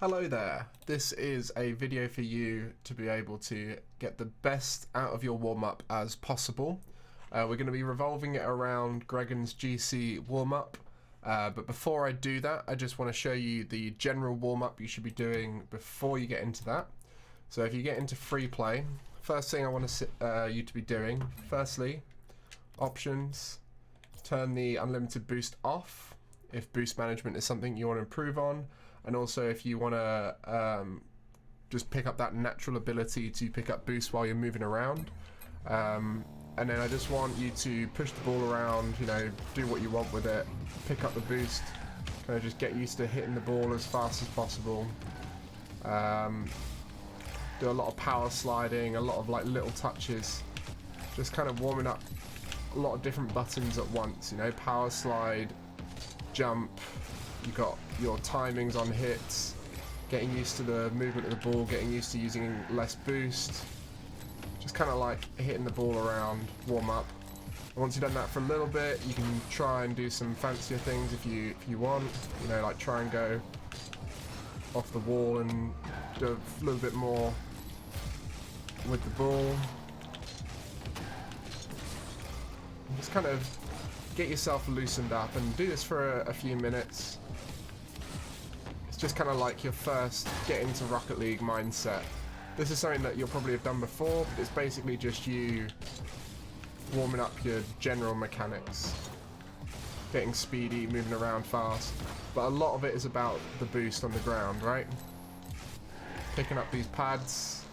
Hello there, this is a video for you to be able to get the best out of your warm-up as possible. We're going to be revolving it around Gregan's GC warm-up, but before I do that I just want to show you the general warm-up you should be doing before you get into that. So if you get into free play, first thing I want you to be doing, firstly, options, turn the unlimited boost off if boost management is something you want to improve on. And also if you want to just pick up that natural ability to pick up boost while you're moving around. And then I just want you to push the ball around, you know, do what you want with it, pick up the boost, kind of just get used to hitting the ball as fast as possible. Do a lot of power sliding, a lot of like little touches, just kind of warming up a lot of different buttons at once, you know, power slide, jump. You've got your timings on hits, getting used to the movement of the ball, getting used to using less boost, just kind of like hitting the ball around, warm up. And once you've done that for a little bit, you can try and do some fancier things if you want, you know, like try and go off the wall and do a little bit more with the ball. And just kind of get yourself loosened up and do this for a few minutes. Just kind of like your first get into Rocket League mindset. This is something that you'll probably have done before, but it's basically just you warming up your general mechanics, getting speedy, moving around fast, but a lot of it is about the boost on the ground, right? Picking up these pads,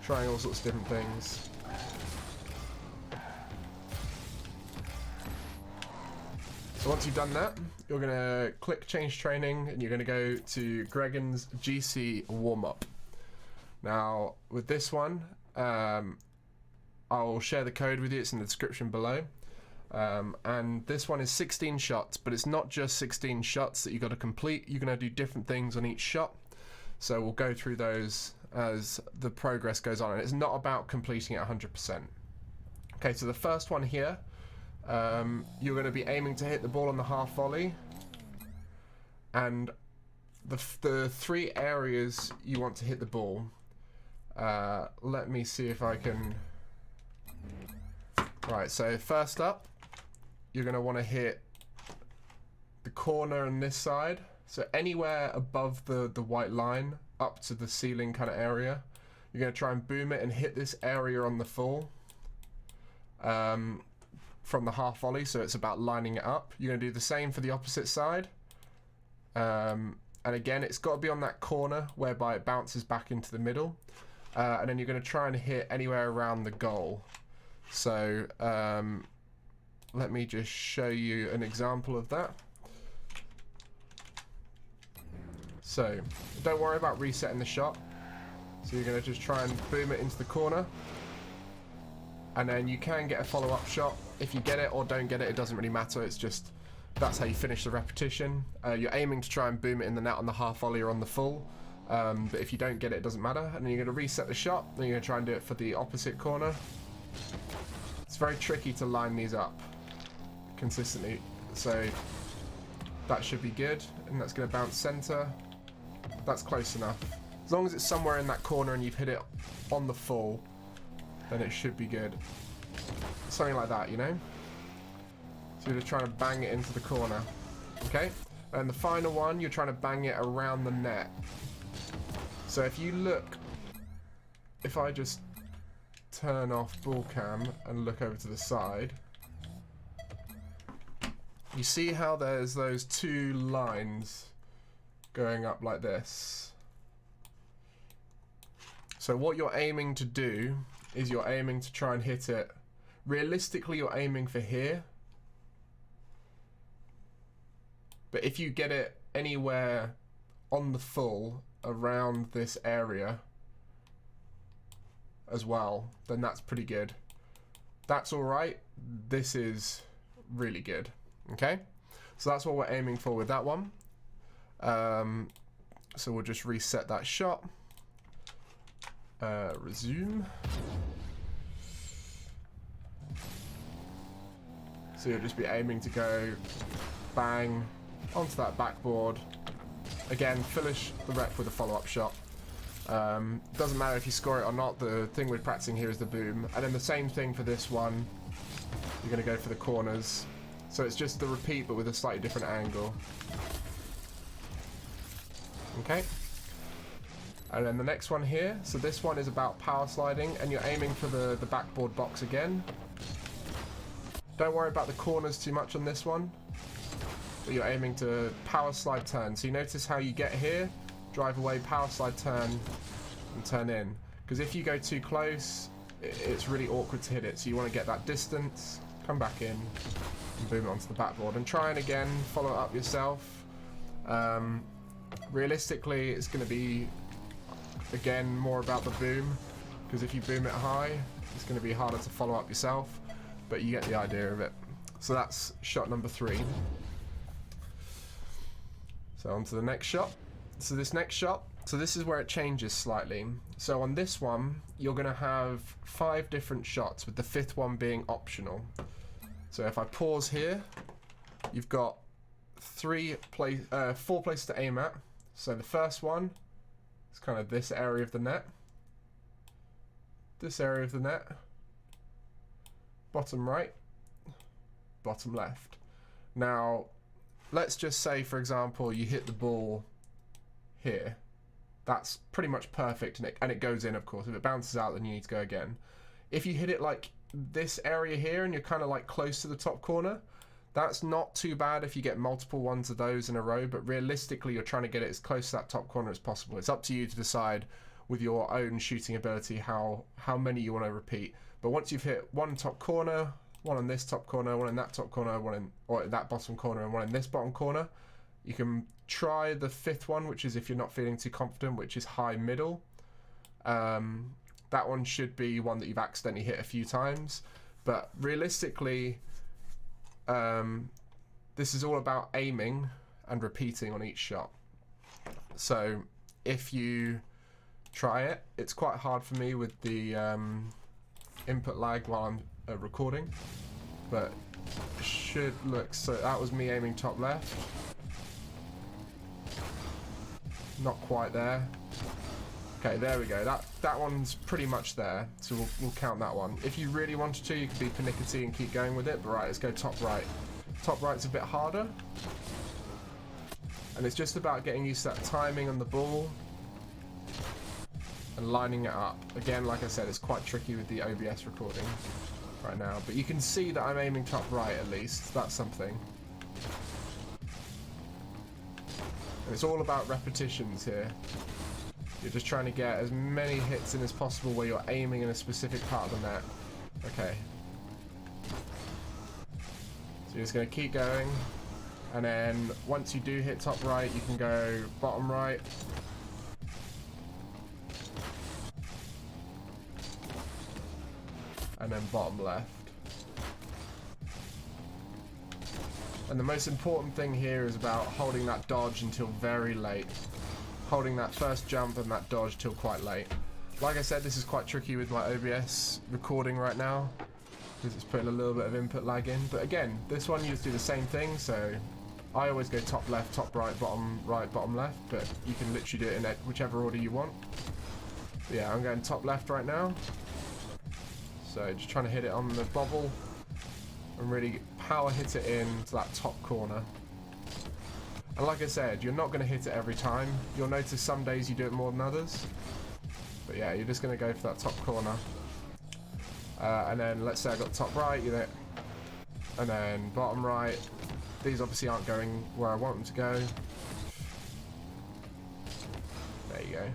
trying all sorts of different things. So once you've done that, you're going to click change training and you're going to go to Gregan's GC warm-up. Now with this one, I'll share the code with you, it's in the description below. And this one is 16 shots, but it's not just 16 shots that you've got to complete, you're going to do different things on each shot. So we'll go through those as the progress goes on, and it's not about completing it 100%. Okay, so the first one here, you're going to be aiming to hit the ball on the half volley, and the three areas you want to hit the ball, let me see if I can. Right, so first up you're going to want to hit the corner on this side, so anywhere above the white line up to the ceiling kind of area, you're going to try and boom it and hit this area on the full from the half volley, so it's about lining it up. You're going to do the same for the opposite side, and again it's got to be on that corner whereby it bounces back into the middle, and then you're going to try and hit anywhere around the goal. So let me just show you an example of that. So don't worry about resetting the shot, so you're going to just try and boom it into the corner, and then you can get a follow-up shot. If you get it or don't get it, it doesn't really matter, it's just that's how you finish the repetition. You're aiming to try and boom it in the net on the half volley or on the full, but if you don't get it, it doesn't matter. And then you're going to reset the shot, then you're going to try and do it for the opposite corner. It's very tricky to line these up consistently, so that should be good, and that's going to bounce center. That's close enough. As long as it's somewhere in that corner and you've hit it on the full, then it should be good. Something like that, you know? So you're just trying to bang it into the corner. Okay? And the final one, you're trying to bang it around the net. So if you look, if I just turn off ball cam and look over to the side, you see how there's those two lines going up like this. So what you're aiming to do is you're aiming to try and hit it. Realistically, you're aiming for here, but if you get it anywhere on the full around this area as well, then that's pretty good. That's alright. This is really good. Okay, so that's what we're aiming for with that one. So we'll just reset that shot, resume. So you'll just be aiming to go bang, onto that backboard. Again, finish the rep with a follow-up shot. Doesn't matter if you score it or not, the thing we're practicing here is the boom. And then the same thing for this one. You're going to go for the corners. So it's just the repeat but with a slightly different angle. Okay. And then the next one here, so this one is about power sliding, and you're aiming for the backboard box again. Don't worry about the corners too much on this one, but you're aiming to power slide turn. So you notice how you get here, drive away, power slide turn, and turn in. Because if you go too close, it's really awkward to hit it. So you want to get that distance, come back in, and boom it onto the backboard. And try and again, follow it up yourself. Realistically, it's going to be again more about the boom, because if you boom it high, it's going to be harder to follow up yourself, but you get the idea of it. So that's shot number 3. So on to the next shot. So this next shot, so this is where it changes slightly. So on this one, you're going to have 5 different shots, with the 5th one being optional. So if I pause here, you've got 4 places to aim at. So the first one, it's kind of this area of the net, this area of the net, bottom right, bottom left. Now, let's just say, for example, you hit the ball here. That's pretty much perfect, and it goes in, of course. If it bounces out, then you need to go again. If you hit it like this area here, and you're kind of like close to the top corner, that's not too bad if you get multiple ones of those in a row, but realistically you're trying to get it as close to that top corner as possible. It's up to you to decide with your own shooting ability how many you want to repeat. But once you've hit one top corner, one on this top corner, one in that top corner, one in or that bottom corner, and one in this bottom corner, you can try the 5th one, which is if you're not feeling too confident, which is high middle. That one should be one that you've accidentally hit a few times, but realistically this is all about aiming and repeating on each shot. So if you try it, it's quite hard for me with the input lag while I'm recording, but it should look, so that was me aiming top left, not quite there. Okay, there we go, that one's pretty much there, so we'll count that one. If you really wanted to, you could be pernickety and keep going with it, but right, let's go top right. Top right's a bit harder, and it's just about getting used to that timing on the ball and lining it up. Again, like I said, it's quite tricky with the OBS recording right now, but you can see that I'm aiming top right at least. That's something. And it's all about repetitions here. You're just trying to get as many hits in as possible where you're aiming in a specific part of the net. Okay. So you're just going to keep going, and then once you do hit top right, you can go bottom right, and then bottom left. And the most important thing here is about holding that dodge until very late. Holding that first jump and that dodge till quite late. Like I said, this is quite tricky with my OBS recording right now, because it's putting a little bit of input lag in. But again, this one you just do the same thing, so I always go top left, bottom left, but you can literally do it in whichever order you want. But yeah, I'm going top left right now. So just trying to hit it on the bobble and really power hit it in to that top corner. And like I said, you're not going to hit it every time. You'll notice some days you do it more than others. But yeah, you're just going to go for that top corner. And then let's say I got top right, you know, and then bottom right. These obviously aren't going where I want them to go. There you go.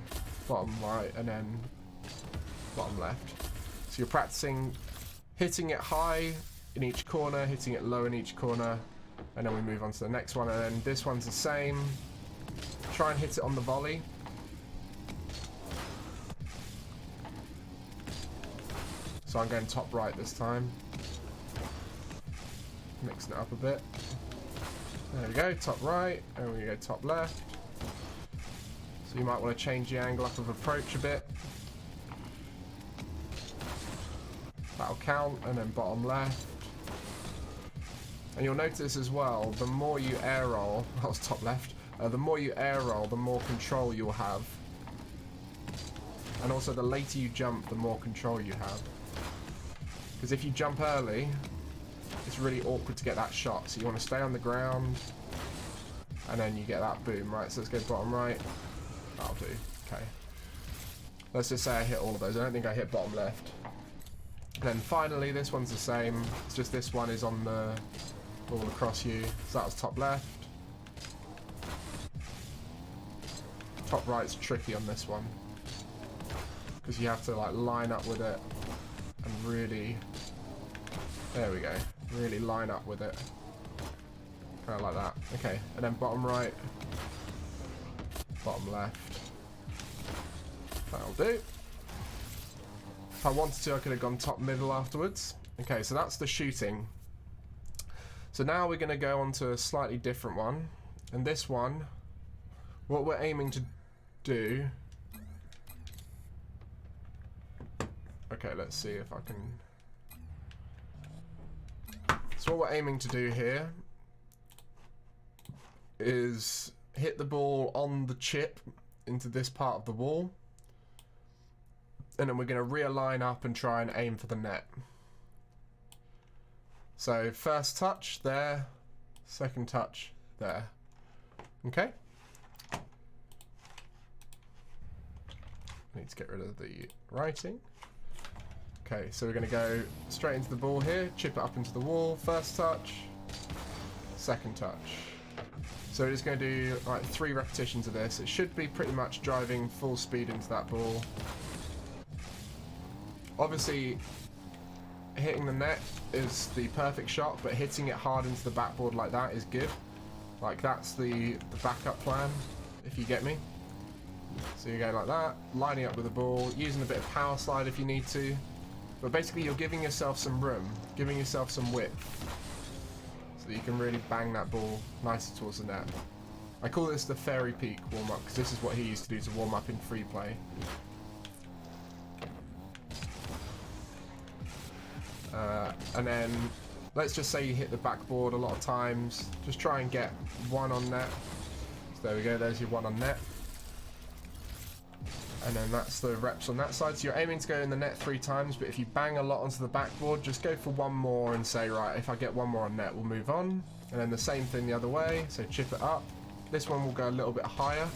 Bottom right and then bottom left. So you're practicing hitting it high in each corner, hitting it low in each corner, and then we move on to the next one. And then this one's the same. Try and hit it on the volley. So I'm going top right this time. Mixing it up a bit. There we go, top right, and we go top left. So you might want to change the angle up of approach a bit. That'll count, and then bottom left. And you'll notice as well, the more you air roll, that was top left, the more you air roll, the more control you'll have. And also the later you jump, the more control you have. Because if you jump early, it's really awkward to get that shot. So you want to stay on the ground, and then you get that boom, right? So let's go bottom right. That'll do. Okay. Let's just say I hit all of those. I don't think I hit bottom left. And then finally, this one's the same. It's just this one is on the ball across you. So that was top left. Top right's tricky on this one, because you have to like line up with it and really, there we go, really line up with it, kind of like that. Okay, and then bottom right, bottom left, that'll do. If I wanted to, I could have gone top middle afterwards. Okay, so that's the shooting. So now we're going to go on to a slightly different one, and this one, what we're aiming to do, okay, let's see if I can. So what we're aiming to do here is hit the ball on the chip into this part of the wall, and then we're going to realign up and try and aim for the net. So first touch there, second touch there. Okay? Need to get rid of the writing. Okay, so we're going to go straight into the ball here, chip it up into the wall, first touch, second touch. So we're just going to do like 3 repetitions of this. It should be pretty much driving full speed into that ball. Obviously, hitting the net is the perfect shot, but hitting it hard into the backboard like that is good. Like that's the backup plan, if you get me. So you're going like that, lining up with the ball, using a bit of power slide if you need to. But basically you're giving yourself some room, giving yourself some width, so that you can really bang that ball nicely towards the net. I call this the fairy peak warm-up, because this is what he used to do to warm up in free play. And then, let's just say you hit the backboard a lot of times, just try and get 1 on net. So there we go, there's your 1 on net. And then that's the reps on that side. So you're aiming to go in the net 3 times, but if you bang a lot onto the backboard, just go for 1 more and say, right, if I get 1 more on net, we'll move on. And then the same thing the other way, so chip it up. This one will go a little bit higher,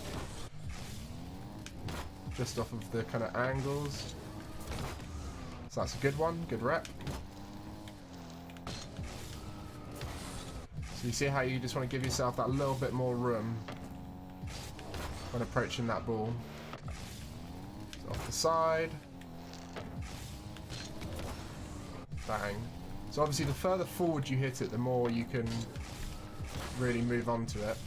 just off of the kind of angles. So that's a good one, good rep. So you see how you just want to give yourself that little bit more room when approaching that ball. So off the side. Bang. So obviously the further forward you hit it, the more you can really move on to it.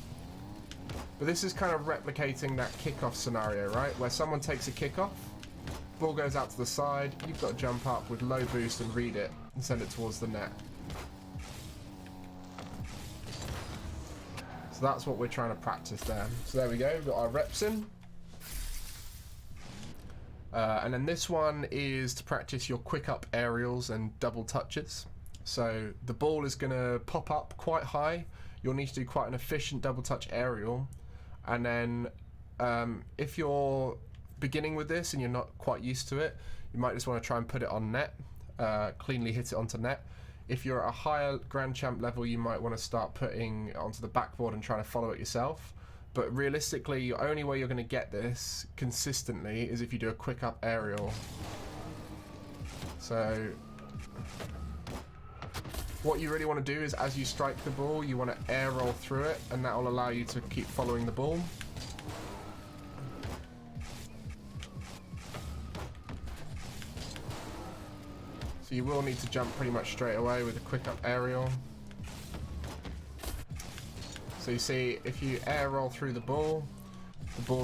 But this is kind of replicating that kickoff scenario, right? Where someone takes a kickoff, ball goes out to the side, you've got to jump up with low boost and read it and send it towards the net. So that's what we're trying to practice there. So there we go, we've got our reps in. And then this one is to practice your quick up aerials and double touches. So the ball is going to pop up quite high. You'll need to do quite an efficient double touch aerial. And then if you're beginning with this and you're not quite used to it, you might just want to try and put it on net, cleanly hit it onto net. If you're at a higher Grand Champ level, you might want to start putting it onto the backboard and trying to follow it yourself. But realistically, the only way you're going to get this consistently is if you do a quick up aerial. So what you really want to do is, as you strike the ball, you want to air roll through it, and that will allow you to keep following the ball. So you will need to jump pretty much straight away with a quick up aerial. So you see, if you air roll through the ball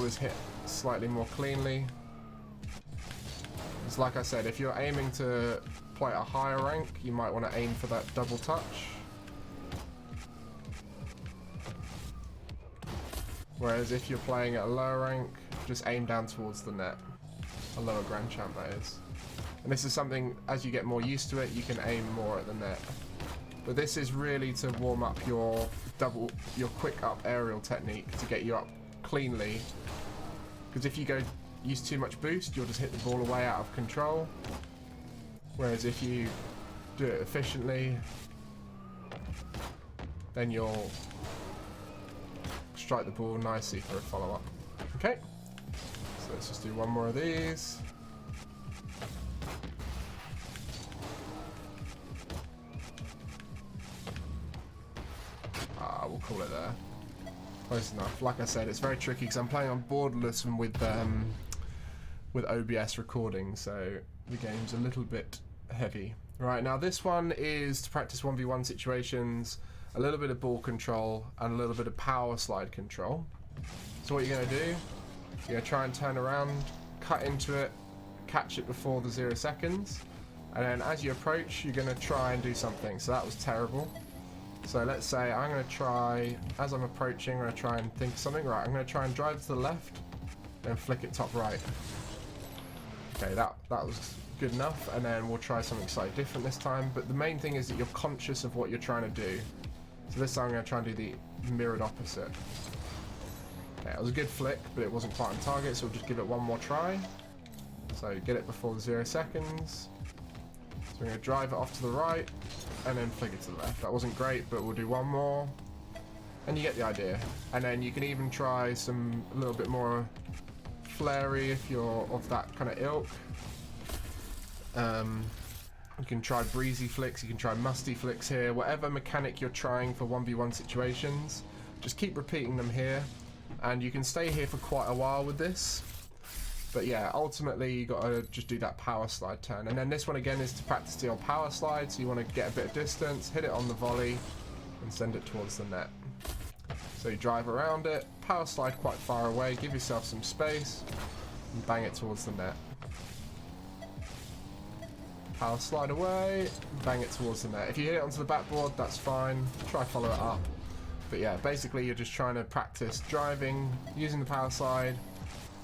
is hit slightly more cleanly. It's like I said, if you're aiming to play at a higher rank, you might want to aim for that double touch. Whereas if you're playing at a lower rank, just aim down towards the net. A lower Grand Champ, that is. And this is something, as you get more used to it, you can aim more at the net. But this is really to warm up your quick up aerial technique to get you up cleanly. Because if you use too much boost, you'll just hit the ball away out of control. Whereas if you do it efficiently, then you'll strike the ball nicely for a follow-up. Okay, so let's just do one more of these. We'll call it there. Close enough. Like I said, it's very tricky because I'm playing on boardless and with OBS recording, so the game's a little bit heavy. Right, now this one is to practice 1v1 situations, a little bit of ball control, and a little bit of power slide control. So what you're going to do, you're going to try and turn around, cut into it, catch it before the 0 seconds, and then as you approach, you're going to try and do something. So that was terrible. So let's say I'm going to try, as I'm approaching, I'm going to try and think of something. Right, I'm going to try and drive to the left, then flick it top right. Okay, that was good enough, and then we'll try something slightly different this time. But the main thing is that you're conscious of what you're trying to do. So this time I'm going to try and do the mirrored opposite. Okay, it was a good flick, but it wasn't quite on target, so we'll just give it one more try. So get it before the 0 seconds. So we're going to drive it off to the right, and then flick it to the left. That wasn't great, but we'll do one more. And you get the idea. And then you can even try a little bit more flary if you're of that kind of ilk. You can try breezy flicks, you can try musty flicks here. Whatever mechanic you're trying for 1v1 situations, just keep repeating them here. And you can stay here for quite a while with this. But yeah, ultimately you got to just do that power slide turn. And then this one again is to practice the old power slide. So you want to get a bit of distance, hit it on the volley, and send it towards the net. So you drive around it, power slide quite far away, give yourself some space, and bang it towards the net. Power slide away, bang it towards the net. If you hit it onto the backboard, that's fine. Try follow it up. But yeah, basically you're just trying to practice driving, using the power slide,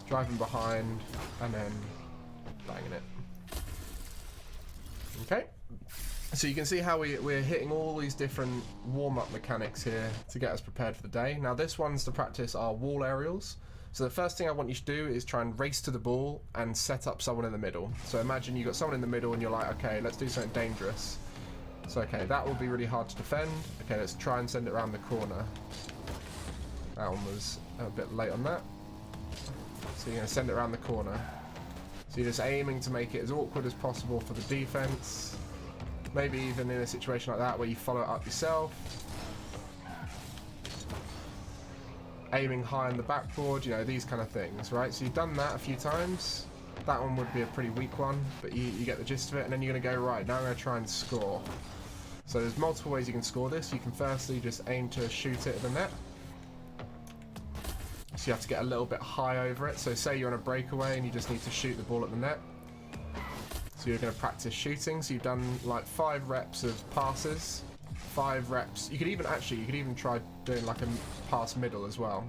driving behind, and then banging it. Okay, so you can see how we're hitting all these different warm-up mechanics here to get us prepared for the day. Now this one's to practice our wall aerials. So the first thing I want you to do is try and race to the ball and set up someone in the middle. So imagine you've got someone in the middle and you're like, okay, let's do something dangerous. So okay, that will be really hard to defend. Okay, let's try and send it around the corner. That one was a bit late on that. So you're going to send it around the corner. So you're just aiming to make it as awkward as possible for the defense. Maybe even in a situation like that where you follow it up yourself. Aiming high on the backboard, you know, these kind of things, right? So you've done that a few times. That one would be a pretty weak one, but you get the gist of it, and then you're going to go, right, now I'm going to try and score. So there's multiple ways you can score this. You can firstly just aim to shoot it at the net. So you have to get a little bit high over it. So say you're on a breakaway and you just need to shoot the ball at the net. So you're going to practice shooting. So you've done like 5 reps of passes, 5 reps. You could even try doing like a pass middle as well.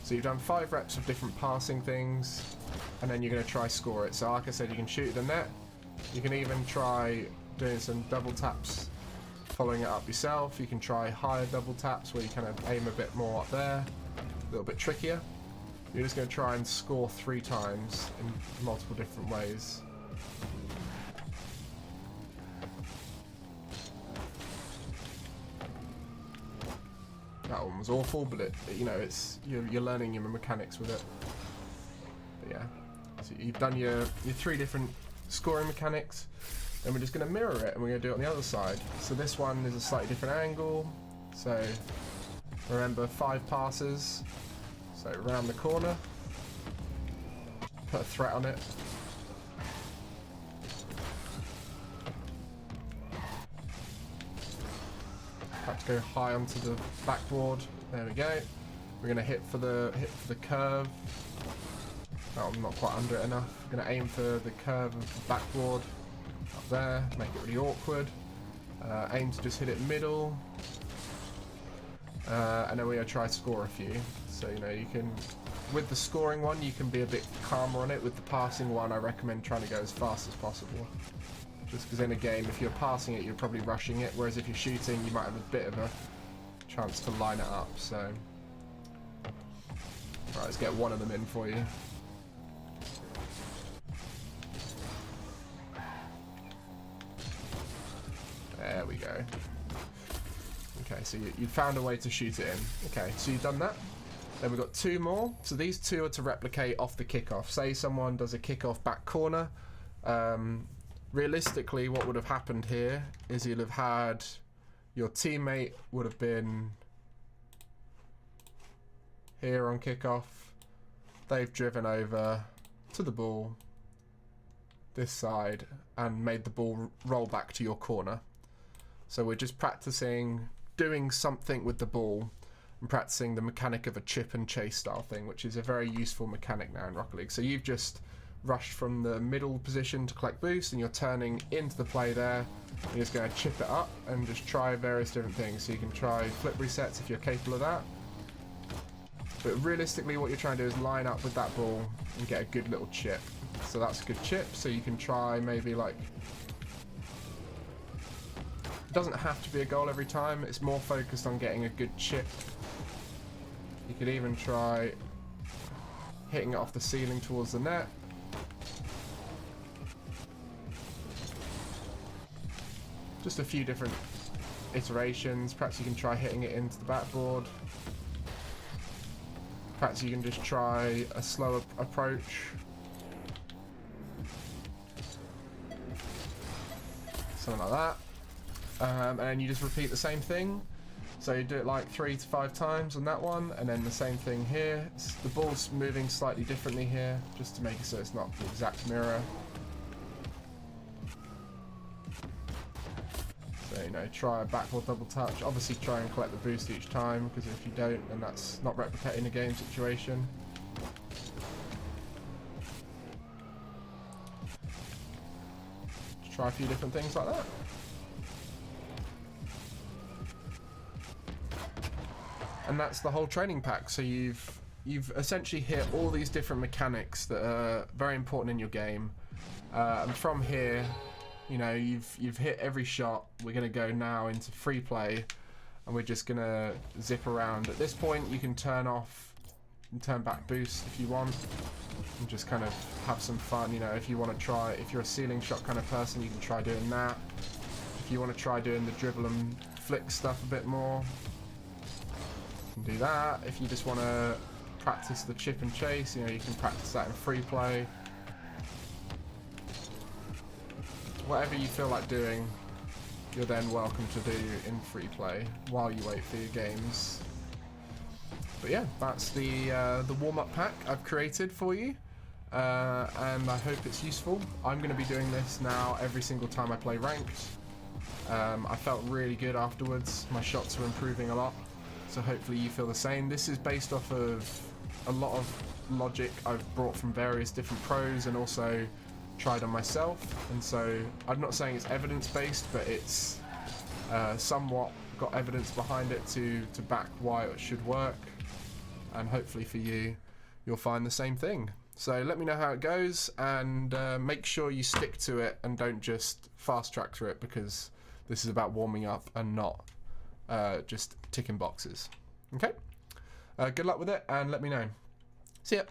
So you've done 5 reps of different passing things, and then you're going to try score it. So like I said, you can shoot at the net. You can even try doing some double taps, following it up yourself. You can try higher double taps where you kind of aim a bit more up there, a little bit trickier. You're just going to try and score 3 times in multiple different ways. That one was awful, but you know, you're learning your mechanics with it. But yeah, so you've done your 3 different scoring mechanics. Then we're just going to mirror it, and we're going to do it on the other side. So this one is a slightly different angle. So remember, 5 passes. So around the corner, put a threat on it. Have to go high onto the backboard. There we go. We're going to hit for the curve. Oh, I'm not quite under it enough. We're going to aim for the curve of the backboard up there. Make it really awkward. Aim to just hit it middle. And then we're going to try to score a few. So, you know, you can, with the scoring one, you can be a bit calmer on it. With the passing one, I recommend trying to go as fast as possible. Just because in a game, if you're passing it, you're probably rushing it, whereas if you're shooting, you might have a bit of a chance to line it up. So, right, let's get one of them in for you. There we go. Okay, so you found a way to shoot it in. Okay, so you've done that. Then we've got two more. So these two are to replicate off the kickoff. Say someone does a kickoff back corner. Realistically, what would have happened here is you'll have had your teammate would have been here on kickoff. They've driven over to the ball this side and made the ball roll back to your corner. So we're just practicing doing something with the ball and practicing the mechanic of a chip and chase style thing, which is a very useful mechanic now in Rocket League. So you've just rushed from the middle position to collect boost, and you're turning into the play there. You're just going to chip it up and just try various different things. So you can try flip resets if you're capable of that. But realistically, what you're trying to do is line up with that ball and get a good little chip. So that's a good chip. So you can try maybe like... It doesn't have to be a goal every time. It's more focused on getting a good chip. You could even try hitting it off the ceiling towards the net. Just a few different iterations. Perhaps you can try hitting it into the backboard. Perhaps you can just try a slower approach. Something like that. And then you just repeat the same thing. So you do it like 3 to 5 times on that one, and then the same thing here. The ball's moving slightly differently here, just to make it so it's not the exact mirror. So, you know, try a backboard double touch. Obviously try and collect the boost each time, because if you don't, then that's not replicating a game situation. Just try a few different things like that. And that's the whole training pack. So you've essentially hit all these different mechanics that are very important in your game. And from here, you know, you've hit every shot. We're going to go now into free play, and we're just going to zip around. At this point, you can turn off and turn back boost if you want, and just kind of have some fun. You know, if you want to try, if you're a ceiling shot kind of person, you can try doing that. If you want to try doing the dribble and flick stuff a bit more, you can do that. If you just want to practice the chip and chase, you know, you can practice that in free play. Whatever you feel like doing, you're then welcome to do in free play while you wait for your games. But yeah, that's the warm-up pack I've created for you, and I hope it's useful. I'm going to be doing this now every single time I play ranked. I felt really good afterwards. My shots were improving a lot, so hopefully you feel the same. This is based off of a lot of logic I've brought from various different pros and also tried on myself, and so I'm not saying it's evidence-based, but it's somewhat got evidence behind it to back why it should work, and hopefully for you, you'll find the same thing. So let me know how it goes, and make sure you stick to it and don't just fast track through it, because this is about warming up and not just ticking boxes. Okay? Good luck with it, and let me know. See ya!